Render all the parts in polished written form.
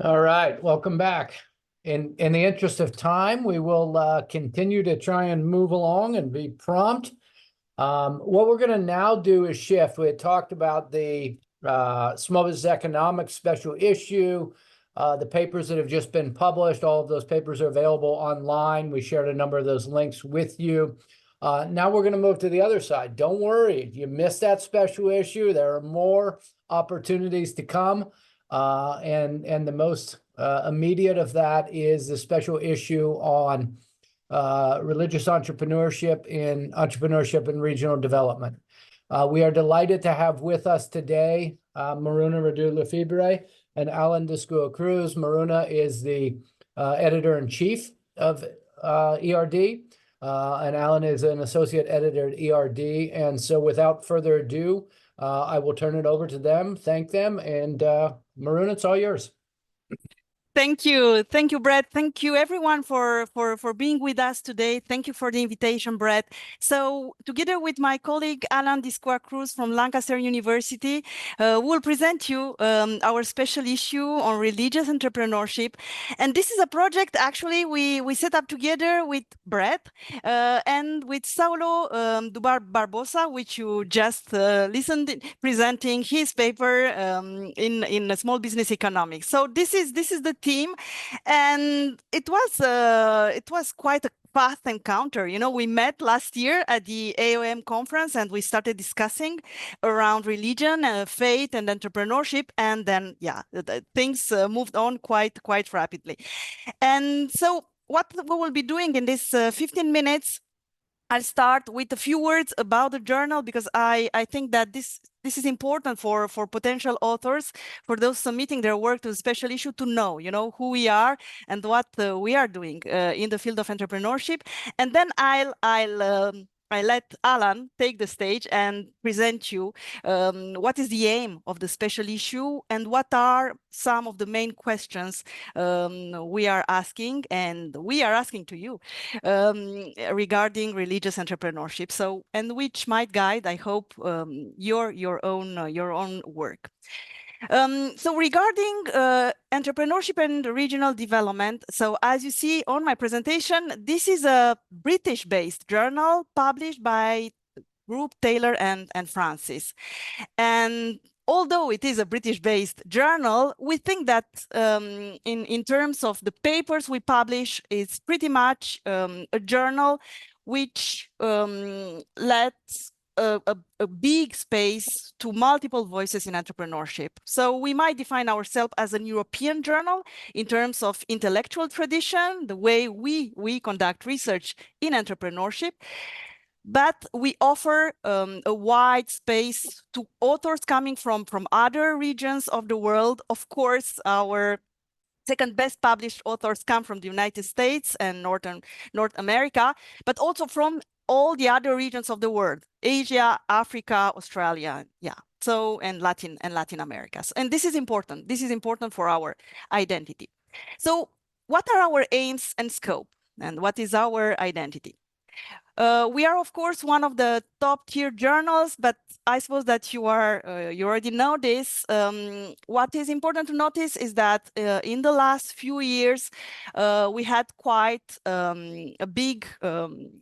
All right, welcome back. In the interest of time, we will continue to try and move along and be prompt. What we're going to now do is shift. We had talked about the small business economics special issue, the papers that have just been published. All of those papers are available online. We shared a number of those links with you. Now we're going to move to the other side. Don't worry, if you missed that special issue, there are more opportunities to come. And the most immediate of that is the special issue on religious entrepreneurship and regional development. We are delighted to have with us today Miruna Radu-Lefebvre and Allan Discua Cruz. Miruna is the editor-in-chief of ERD, and Allan is an associate editor at ERD. And so without further ado, I will turn it over to them, thank them, and Miruna, it's all yours. Thank you, Brett. Thank you, everyone, for being with us today. Thank you for the invitation, Brett. So, together with my colleague Allan Discua Cruz from Lancaster University, we'll present you our special issue on religious entrepreneurship. And this is a project actually we set up together with Brett and with Saulo Dubar Barbosa, which you just listened presenting his paper in small business economics. So this is the team, and it was quite a fast encounter. You know, we met last year at the AOM conference, and we started discussing around religion, faith, and entrepreneurship, and then things moved on quite rapidly. And so, what we will be doing in this 15 minutes. I'll start with a few words about the journal, because I think that this is important for potential authors, for those submitting their work to a special issue, to know, who we are and what we are doing in the field of entrepreneurship. And then I let Allan take the stage and present you what is the aim of the special issue and what are some of the main questions we are asking, and we are asking to you regarding religious entrepreneurship. So, and which might guide, I hope, your own work. So regarding entrepreneurship and regional development, so as you see on my presentation, this is a British-based journal published by Group Taylor and Francis. And although it is a British-based journal, we think that in terms of the papers we publish, it's pretty much a journal which lets a big space to multiple voices in entrepreneurship. So we might define ourselves as an European journal in terms of intellectual tradition, the way we conduct research in entrepreneurship. But we offer a wide space to authors coming from other regions of the world. Of course, our second best published authors come from the United States and North America, but also from all the other regions of the world: Asia, Africa, Australia, so and Latin America. And this is important. This is important for our identity. So, what are our aims and scope, and what is our identity? We are, of course, one of the top-tier journals, but I suppose that you already know this. What is important to notice is that in the last few years, we had quite a big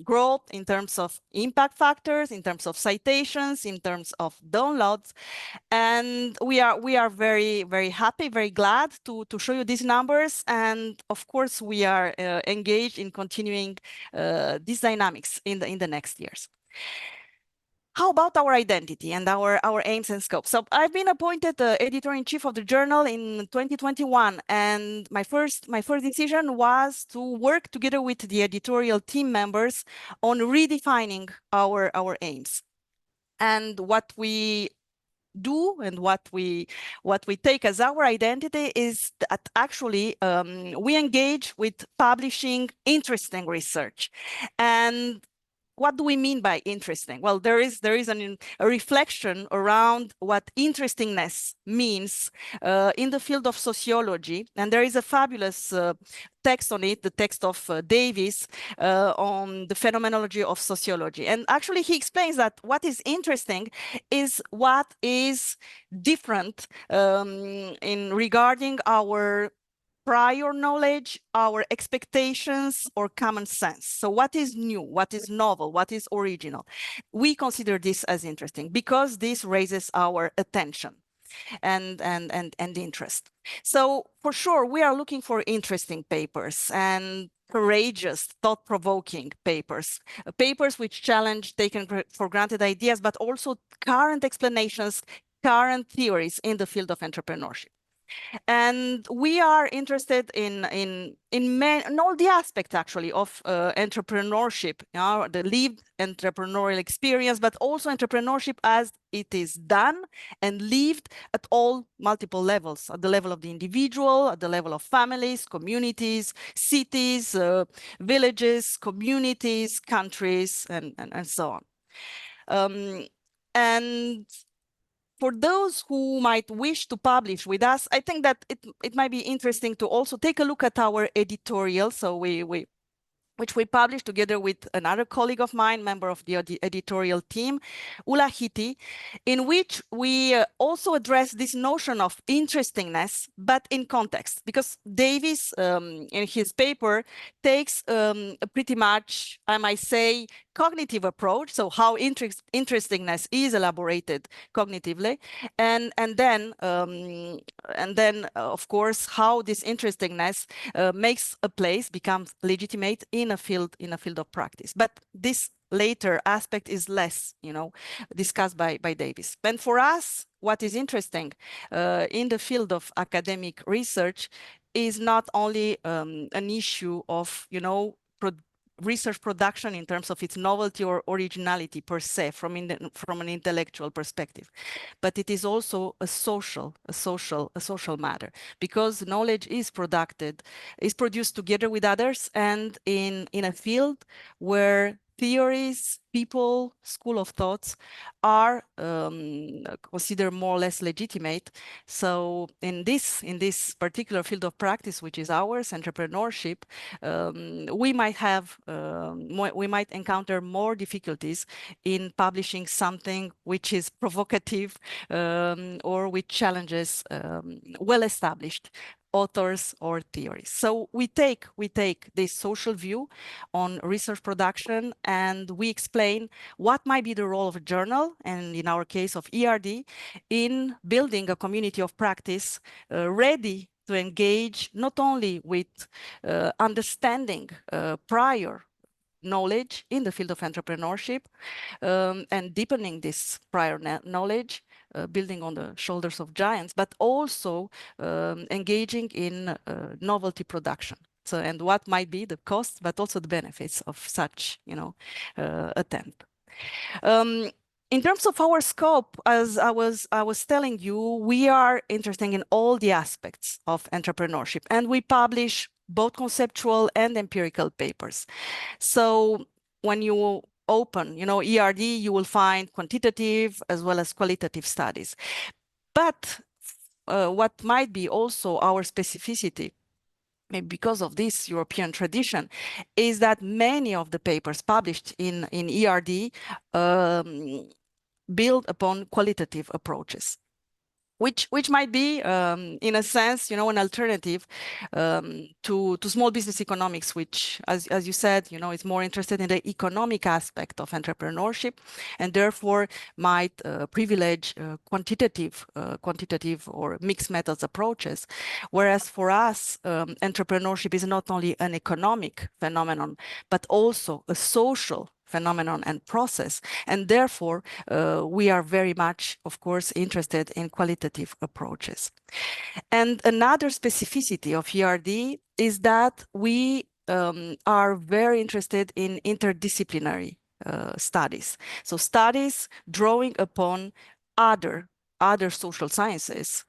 growth in terms of impact factors, in terms of citations, in terms of downloads, and we are very, very happy, very glad to show you these numbers. And of course, we are engaged in continuing these dynamics in the next years. How about our identity and our aims and scope? So I've been appointed editor-in-chief of the journal in 2021, and my first decision was to work together with the editorial team members on redefining our aims. And what we do and what we take as our identity is that actually we engage with publishing interesting research. And what do we mean by interesting? Well, there is a reflection around what interestingness means in the field of sociology, and there is a fabulous text on it, the text of Davis on the phenomenology of sociology. And actually, he explains that what is interesting is what is different in regarding our prior knowledge, our expectations, or common sense. So what is new, what is novel, what is original? We consider this as interesting because this raises our attention and interest. So for sure, we are looking for interesting papers and courageous, thought-provoking papers, papers which challenge taken for granted ideas, but also current explanations, current theories in the field of entrepreneurship. And we are interested in all the aspects actually of entrepreneurship, the lived entrepreneurial experience, but also entrepreneurship as it is done and lived at all multiple levels, at the level of the individual, at the level of families, communities, cities, villages, communities, countries, and so on. And for those who might wish to publish with us, I think that it might be interesting to also take a look at our editorial. So which we published together with another colleague of mine, member of the editorial team, L.I.F.E, in which we also address this notion of interestingness, but in context, because Davis, in his paper, takes a pretty much, I might say, cognitive approach, so how interestingness is elaborated cognitively, and then of course how this interestingness makes a place becomes legitimate in a field of practice. But this later aspect is less, discussed by Davis. And for us, what is interesting in the field of academic research is not only an issue of, research production in terms of its novelty or originality per se from an intellectual perspective, but it is also a social matter, because knowledge is produced together with others, and in a field where theories, people, school of thoughts are considered more or less legitimate. So in this particular field of practice, which is ours, entrepreneurship, we might encounter more difficulties in publishing something which is provocative or which challenges well-established authors or theories. So we take this social view on research production, and we explain what might be the role of a journal, and in our case of ERD, in building a community of practice ready to engage not only with understanding prior knowledge in the field of entrepreneurship and deepening this prior knowledge, building on the shoulders of giants, but also engaging in novelty production. So, and what might be the costs, but also the benefits of such, attempt. In terms of our scope, as I was telling you, we are interested in all the aspects of entrepreneurship, and we publish both conceptual and empirical papers. So when you open, ERD, you will find quantitative as well as qualitative studies. But what might be also our specificity, maybe because of this European tradition, is that many of the papers published in ERD build upon qualitative approaches, which might be, in a sense, an alternative to small business economics, which, as you said, is more interested in the economic aspect of entrepreneurship, and therefore might privilege quantitative or mixed methods approaches. Whereas for us, entrepreneurship is not only an economic phenomenon, but also a social phenomenon and process. And therefore, we are very much, of course, interested in qualitative approaches. And another specificity of ERD is that we are very interested in interdisciplinary studies. So studies drawing upon other social sciences,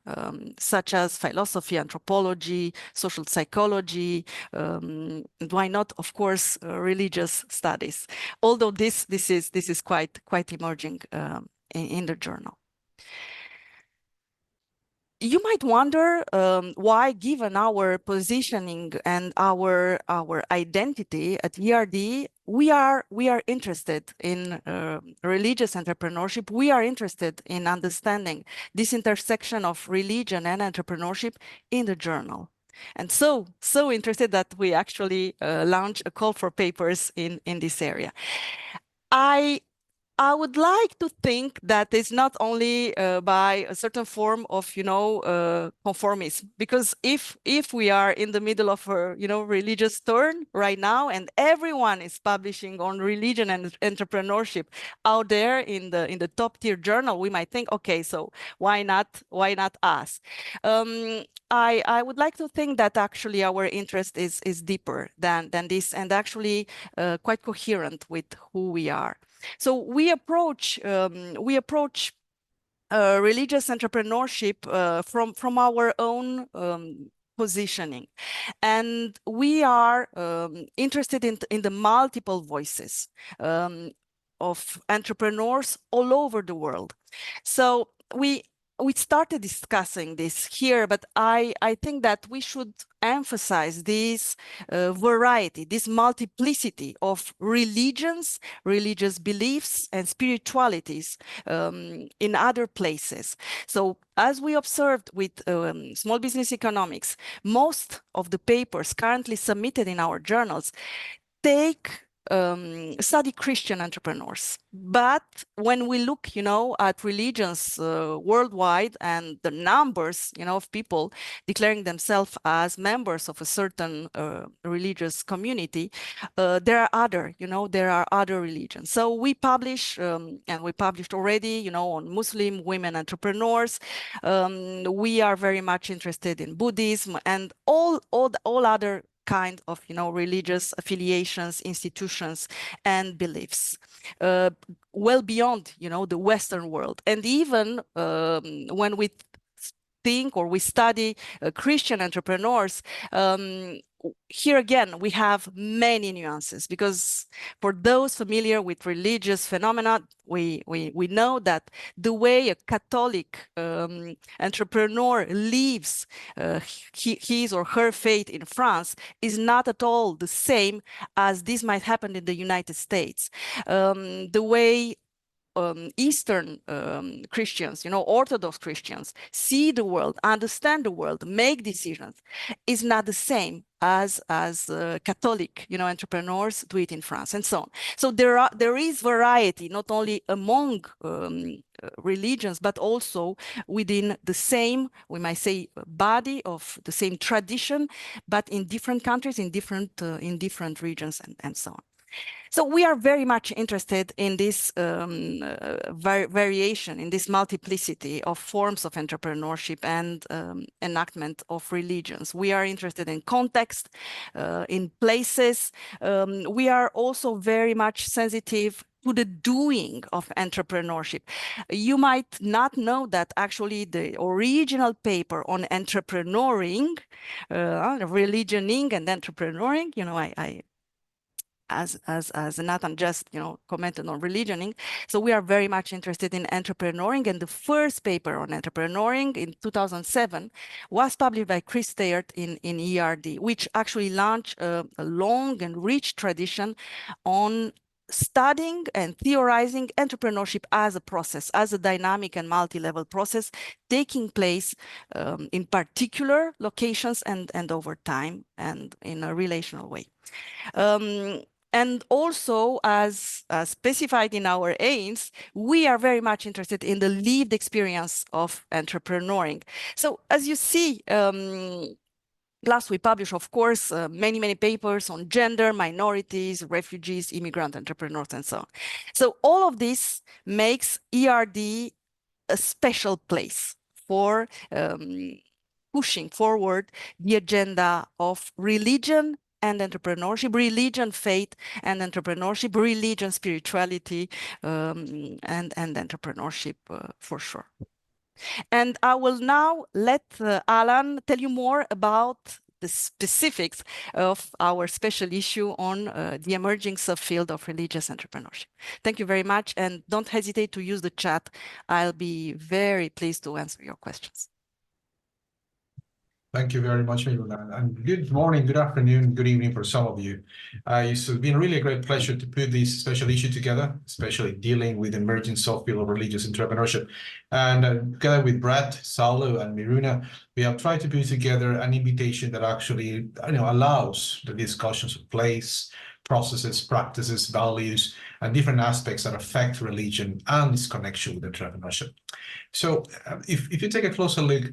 such as philosophy, anthropology, social psychology, why not, of course, religious studies, although this is quite emerging in the journal. You might wonder why, given our positioning and our identity at ERD, we are interested in religious entrepreneurship. We are interested in understanding this intersection of religion and entrepreneurship in the journal. And so interested that we actually launched a call for papers in this area. I would like to think that it's not only by a certain form of, conformism, because if we are in the middle of a, religious turn right now, and everyone is publishing on religion and entrepreneurship out there in the top tier journal, we might think, okay, so why not us? I would like to think that actually our interest is deeper than this, and actually quite coherent with who we are. So we approach religious entrepreneurship from our own positioning, and we are interested in the multiple voices of entrepreneurs all over the world. So we started discussing this here, but I think that we should emphasize this variety, this multiplicity of religions, religious beliefs, and spiritualities in other places. So as we observed with small business economics, most of the papers currently submitted in our journals study Christian entrepreneurs. But when we look, at religions worldwide and the numbers, of people declaring themselves as members of a certain religious community, there are other religions. So we publish, and we published already, on Muslim women entrepreneurs. We are very much interested in Buddhism and all other kind of religious affiliations, institutions, and beliefs, well beyond the Western world. And even when we think or we study Christian entrepreneurs, here again we have many nuances, because for those familiar with religious phenomena, we know that the way a Catholic entrepreneur lives his or her faith in France is not at all the same as this might happen in the United States. The way Eastern Christians, Orthodox Christians, see the world, understand the world, make decisions, is not the same as Catholic, entrepreneurs do it in France, and so on. So there is variety, not only among religions, but also within the same, we might say, body of the same tradition, but in different countries, in different regions, and so on. So we are very much interested in this variation, in this multiplicity of forms of entrepreneurship and enactment of religions. We are interested in context, in places. We are also very much sensitive to the doing of entrepreneurship. You might not know that actually the original paper on entrepreneuring, religioning and entrepreneuring, as Nathan just commented on religioning. So we are very much interested in entrepreneuring, and the first paper on entrepreneuring in 2007 was published by Chris Stayert in ERD, which actually launched a long and rich tradition on studying and theorizing entrepreneurship as a process, as a dynamic and multi-level process taking place in particular locations and over time and in a relational way. And also, as specified in our aims, we are very much interested in the lived experience of entrepreneuring. So as you see, last we published, of course, many papers on gender, minorities, refugees, immigrant entrepreneurs, and so on. So all of this makes ERD a special place for pushing forward the agenda of religion and entrepreneurship, religion, faith, and entrepreneurship, religion, spirituality, and entrepreneurship for sure. And I will now let Allan tell you more about the specifics of our special issue on the emerging subfield of religious entrepreneurship. Thank you very much, and don't hesitate to use the chat. I'll be very pleased to answer your questions. Thank you very much, Miruna. And good morning, good afternoon, good evening for some of you. It's been really a great pleasure to put this special issue together, especially dealing with emerging subfield of religious entrepreneurship. And together with Brad, Saulo, and Miruna, we have tried to put together an invitation that actually allows the discussions of place, processes, practices, values, and different aspects that affect religion and its connection with entrepreneurship. So if you take a closer look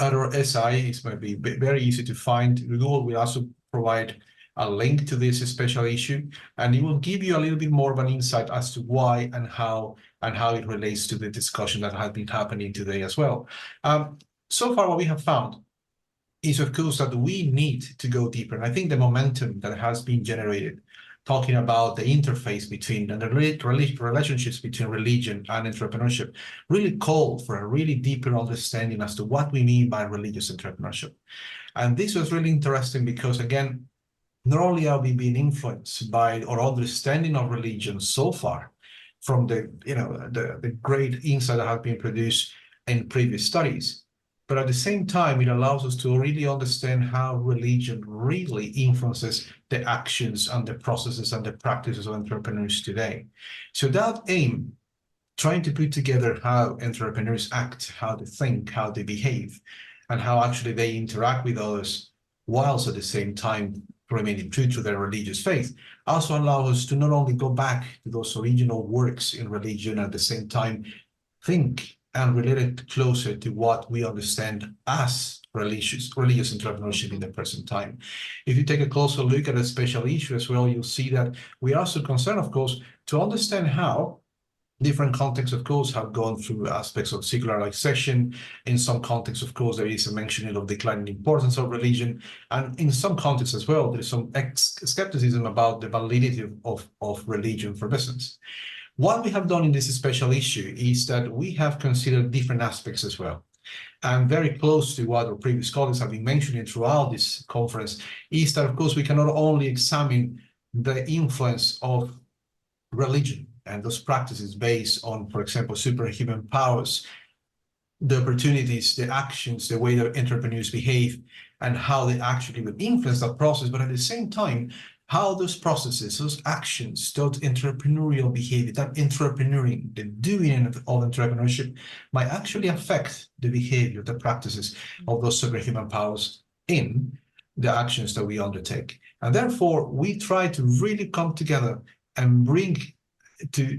at our SI, it might be very easy to find. Google will also provide a link to this special issue, and it will give you a little bit more of an insight as to why and how it relates to the discussion that has been happening today as well. So far, what we have found is, of course, that we need to go deeper. And I think the momentum that has been generated, talking about the interface between and the relationships between religion and entrepreneurship, really called for a really deeper understanding as to what we mean by religious entrepreneurship. And this was really interesting because, again, not only are we being influenced by our understanding of religion so far from the great insight that have been produced in previous studies, but at the same time, it allows us to really understand how religion really influences the actions and the processes and the practices of entrepreneurs today. So that aim, trying to put together how entrepreneurs act, how they think, how they behave, and how actually they interact with others, whilst at the same time remaining true to their religious faith, also allows us to not only go back to those original works in religion, at the same time think and relate it closer to what we understand as religious entrepreneurship in the present time. If you take a closer look at a special issue as well, you'll see that we are also concerned, of course, to understand how different contexts, of course, have gone through aspects of secularization. In some contexts, of course, there is a mentioning of declining importance of religion. And in some contexts as well, there is some skepticism about the validity of religion for business. What we have done in this special issue is that we have considered different aspects as well. And very close to what our previous colleagues have been mentioning throughout this conference is that, of course, we can not only examine the influence of religion and those practices based on, for example, superhuman powers, the opportunities, the actions, the way that entrepreneurs behave, and how they actually will influence that process, but at the same time, how those processes, those actions, those entrepreneurial behavior, that entrepreneuring, the doing of entrepreneurship might actually affect the behavior, the practices of those superhuman powers in the actions that we undertake. And therefore, we try to really come together and bring to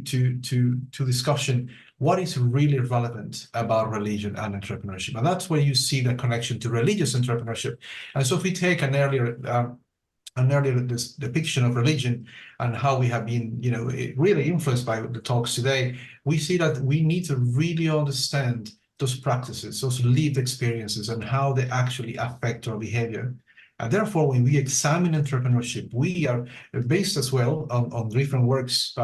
discussion what is really relevant about religion and entrepreneurship. And that's where you see the connection to religious entrepreneurship. And so if we take an earlier depiction of religion and how we have been, really influenced by the talks today, we see that we need to really understand those practices, those lived experiences, and how they actually affect our behavior. And therefore, when we examine entrepreneurship, we are based as well on different works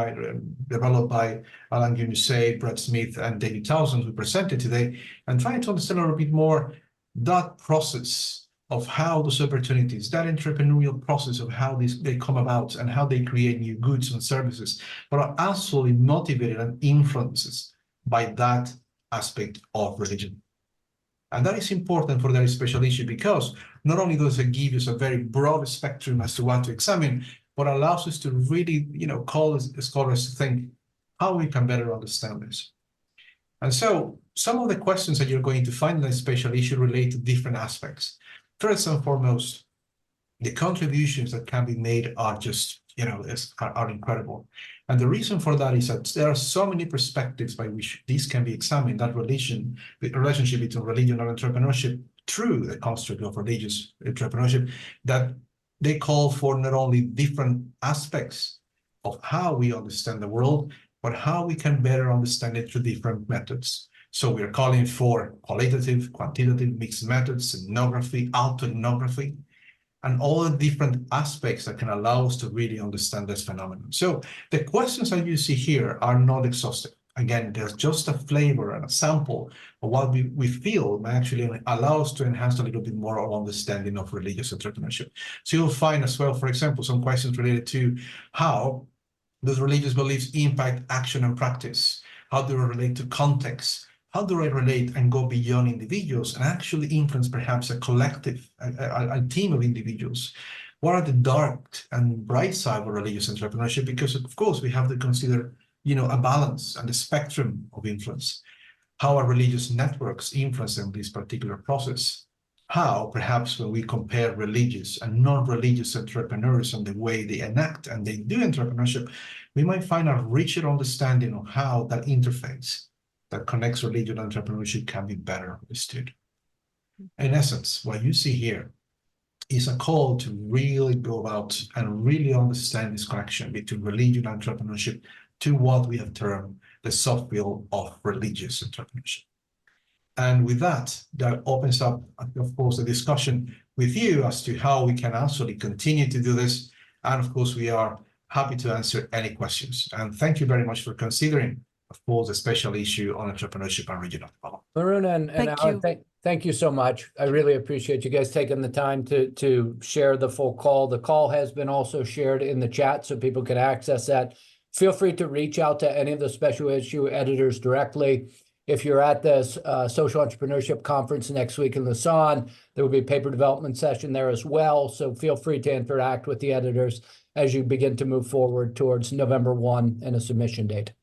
developed by Allan Discua, Brad Smith, and David Townsend, who presented today, and trying to understand a little bit more that process of how those opportunities, that entrepreneurial process of how they come about and how they create new goods and services, but are absolutely motivated and influences by that aspect of religion. And that is important for that special issue because not only does it give us a very broad spectrum as to what to examine, but allows us to really, call as scholars to think how we can better understand this. And so some of the questions that you're going to find in that special issue relate to different aspects. First and foremost, the contributions that can be made are just, are incredible. And the reason for that is that there are so many perspectives by which this can be examined, that the relationship between religion and entrepreneurship through the construct of religious entrepreneurship, that they call for not only different aspects of how we understand the world, but how we can better understand it through different methods. So we are calling for qualitative, quantitative, mixed methods, ethnography, autoethnography, and all the different aspects that can allow us to really understand this phenomenon. So the questions that you see here are not exhaustive. Again, there's just a flavor and a sample of what we feel may actually allow us to enhance a little bit more our understanding of religious entrepreneurship. So you'll find as well, for example, some questions related to how those religious beliefs impact action and practice, how they relate to context, how do I relate and go beyond individuals and actually influence perhaps a collective, a team of individuals? What are the dark and bright side of religious entrepreneurship? Because of course we have to consider, a balance and the spectrum of influence. How are religious networks influencing this particular process? How, perhaps when we compare religious and non-religious entrepreneurs and the way they enact and they do entrepreneurship, we might find a richer understanding of how that interface that connects religion and entrepreneurship can be better understood. In essence, what you see here is a call to really go out and really understand this connection between religion and entrepreneurship to what we have termed the soft skill of religious entrepreneurship. And with that, that opens up, of course, a discussion with you as to how we can actually continue to do this. And of course, we are happy to answer any questions. And thank you very much for considering, of course, a special issue on entrepreneurship and regional development. Miruna and Allan, thank you so much. I really appreciate you guys taking the time to share the full call. The call has been also shared in the chat so people can access that. Feel free to reach out to any of the special issue editors directly. If you're at the Social Entrepreneurship Conference next week in Lausanne, there will be a paper development session there as well. So feel free to interact with the editors as you begin to move forward towards November 1 and a submission date.